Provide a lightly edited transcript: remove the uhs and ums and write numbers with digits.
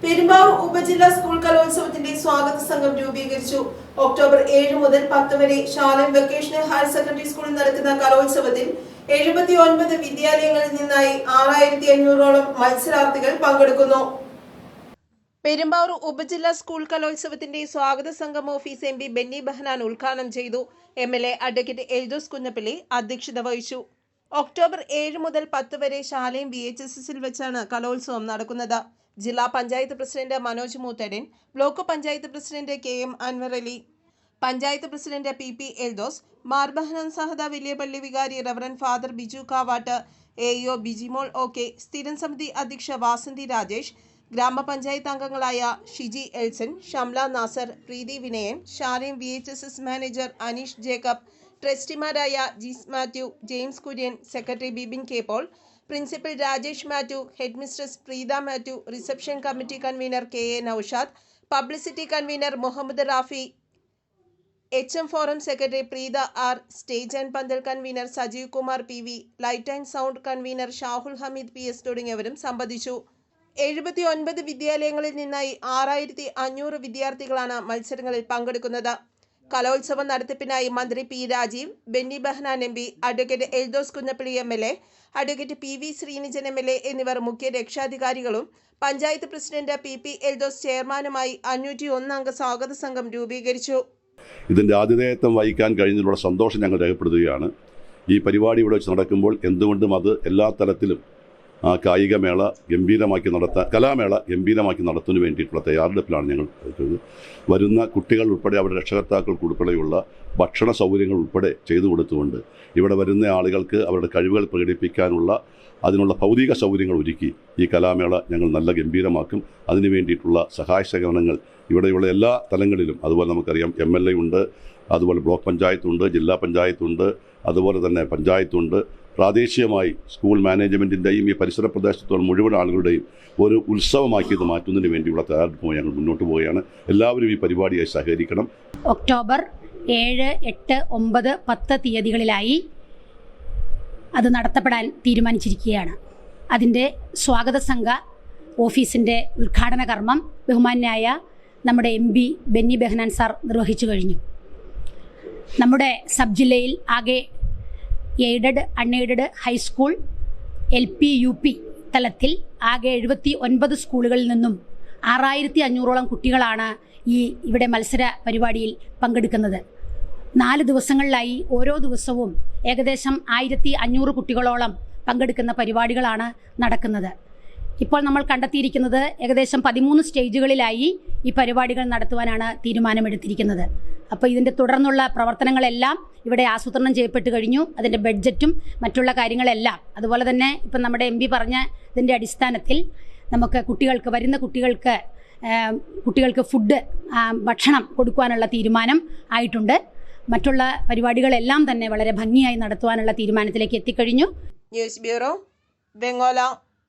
പെരുമ്പാവൂർ ഉപജില്ലാ സ്കൂൾ കലോത്സവത്തിന്റെ സ്വാഗത സംഘം രൂപീകരിച്ചു. ഒക്ടോബർ 7 മുതൽ 10 വരെ ശാലം വൊക്കേഷണൽ ഹയർ സെക്കൻഡറി സ്കൂളിൽ നടക്കുന്ന കലോത്സവത്തിൽ 79 വിദ്യാലയങ്ങളിൽ നിന്നായി 6500ഓളം മത്സരാർത്ഥികൾ പങ്കെടുക്കുന്നു. പെരുമ്പാവൂർ ഉപജില്ലാ സ്കൂൾ കലോത്സവത്തിന്റെ സ്വാഗത സംഘം office M P Benny Behanan ഉദ്ഘാടനം ചെയ്തു. എംഎൽഎ അഡ്വക്കേറ്റ് എൽദോസ് കുന്നപ്പള്ളി അധ്യക്ഷത വഹിച്ചു. ഒക്ടോബർ 7 മുതൽ 10 വരെ ശാലയും VHSSൽ വെച്ചാണ് കലോത്സവം നടക്കുന്നത്. ജില്ലാ panchayat president Manoj Moothadan, block panchayat president KM Anwar Ali, panchayat president PP Eldhose, Mar Behanan Sahada Valiyapally വികാരി reverend father Biju Kavatt, AEO Bijimol OK, സ്ഥിരം സമിതി അധ്യക്ഷ വാസന്തി രാജേഷ്, ഗ്രാമപഞ്ചായത്ത് അംഗങ്ങളായ ഷിജി എൽസൺ, ഷംല നാസർ, പ്രീതി വിനയൻ, ഷാലിം VHSS മാനേജർ അനീഷ് ജേക്കബ്, ട്രസ്റ്റിമാരായ Jees Mathew, James Kurian, secretary Bibin K Paul, principal Rajesh Mathew, head mistress Preetha Mathew, reception committee convener KA Noushad, publicity convener Muhammad Rafi, HM forum secretary Preetha R, stage and pandal convener Sajeev Kumar PV, light and sound convener Shahul Hameed PS തുടങ്ങിയവരും സംബന്ധിച്ചു. 79 വിദ്യാലയങ്ങളിൽ നിന്നായി 6500 വിദ്യാർത്ഥികളാണ് മത്സരങ്ങളിൽ പങ്കെടുക്കുന്നത്. കലോത്സവ നടത്തിപ്പിനായി മന്ത്രി P Rajeev, Benny Behanan MP, advocate Eldhose Kunnappilly MLA, advocate PV Sreenijan MLA എന്നിവർ മുഖ്യ രക്ഷാധികാരികളും പഞ്ചായത്ത് പ്രസിഡന്റ് PP എൽദോസ് ചെയർമാനുമായി 501 അംഗ സ്വാഗത സംഘം രൂപീകരിച്ചു. ഇതിൻ്റെ ആതിഥേയത്വം വഹിക്കാൻ കഴിഞ്ഞതിലുള്ള സന്തോഷം ഞങ്ങൾ രേഖപ്പെടുത്തുകയാണ്. ഈ പരിപാടി ഇവിടെ വെച്ച് നടക്കുമ്പോൾ എന്തുകൊണ്ടും അത് എല്ലാ തലത്തിലും കായികമേള ഗംഭീരമാക്കി നടത്താൻ, കലാമേള ഗംഭീരമാക്കി നടത്തുന്നതിന് വേണ്ടിയിട്ടുള്ള തയ്യാറെടുപ്പിലാണ് ഞങ്ങൾ ചെയ്തത്. വരുന്ന കുട്ടികൾ ഉൾപ്പെടെ അവരുടെ രക്ഷകർത്താക്കൾക്ക് ഉൾപ്പെടെയുള്ള ഭക്ഷണ സൗകര്യങ്ങൾ ഉൾപ്പെടെ ചെയ്തു കൊടുത്തുകൊണ്ട് ഇവിടെ വരുന്ന ആളുകൾക്ക് അവരുടെ കഴിവുകൾ പ്രകടിപ്പിക്കാനുള്ള അതിനുള്ള ഭൗതിക സൗകര്യങ്ങൾ ഒരുക്കി ഈ കലാമേള ഞങ്ങൾ നല്ല ഗംഭീരമാക്കും. അതിനു വേണ്ടിയിട്ടുള്ള സഹായ സഹകരണങ്ങൾ ഇവിടെയുള്ള എല്ലാ തലങ്ങളിലും, അതുപോലെ നമുക്കറിയാം MLA ഉണ്ട്, അതുപോലെ ബ്ലോക്ക് പഞ്ചായത്തുണ്ട്, ജില്ലാ പഞ്ചായത്തുണ്ട്, അതുപോലെ തന്നെ പഞ്ചായത്തുണ്ട്. പ്രാദേശികമായി സ്കൂൾ മാനേജ്മെൻറ്റിൻ്റെയും ഈ പരിസര പ്രദേശത്തുള്ള മുഴുവൻ ആളുകളുടെയും ഒരു ഉത്സവമാക്കി ഇത് മാറ്റുന്നതിന് വേണ്ടിയുള്ള തയ്യാറെടുപ്പുമായി ഞങ്ങൾ മുന്നോട്ട് പോവുകയാണ്. എല്ലാവരും ഈ പരിപാടിയായി സഹകരിക്കണം. ഒക്ടോബർ 7, 8, 9, 10 തീയതികളിലായി അത് നടത്തപ്പെടാൻ തീരുമാനിച്ചിരിക്കുകയാണ്. അതിൻ്റെ സ്വാഗത സംഘ ഓഫീസിൻ്റെ ഉദ്ഘാടന കർമ്മം ബഹുമാന്യായ നമ്മുടെ MP ബെന്നി ബെഹനാൻ സാർ നിർവഹിച്ചു കഴിഞ്ഞു. നമ്മുടെ സബ് ജില്ലയിൽ ആകെ aided, unaided, high school, LP UP തലത്തിൽ ആകെ 79 സ്കൂളുകളിൽ നിന്നും 6500ഓളം കുട്ടികളാണ് ഇവിടെ മത്സര പരിപാടിയിൽ പങ്കെടുക്കുന്നത്. 4 ദിവസങ്ങളിലായി ഓരോ ദിവസവും ഏകദേശം 1500 കുട്ടികളോളം പങ്കെടുക്കുന്ന പരിപാടികളാണ് നടക്കുന്നത്. ഇപ്പോൾ നമ്മൾ കണ്ടെത്തിയിരിക്കുന്നത് ഏകദേശം 13 സ്റ്റേജുകളിലായി ഈ പരിപാടികൾ നടത്തുവാനാണ് തീരുമാനമെടുത്തിരിക്കുന്നത്. അപ്പോൾ ഇതിൻ്റെ തുടർന്നുള്ള പ്രവർത്തനങ്ങളെല്ലാം ഇവിടെ ആസൂത്രണം ചെയ്യപ്പെട്ട് കഴിഞ്ഞു. അതിൻ്റെ ബഡ്ജറ്റും മറ്റുള്ള കാര്യങ്ങളെല്ലാം, അതുപോലെ തന്നെ ഇപ്പം നമ്മുടെ MP പറഞ്ഞ ഇതിൻ്റെ അടിസ്ഥാനത്തിൽ നമുക്ക് വരുന്ന കുട്ടികൾക്ക് ഫുഡ്, ഭക്ഷണം കൊടുക്കുവാനുള്ള തീരുമാനം ആയിട്ടുണ്ട്. മറ്റുള്ള പരിപാടികളെല്ലാം തന്നെ വളരെ ഭംഗിയായി നടത്തുവാനുള്ള തീരുമാനത്തിലേക്ക് എത്തിക്കഴിഞ്ഞു. News bureau, Vengola.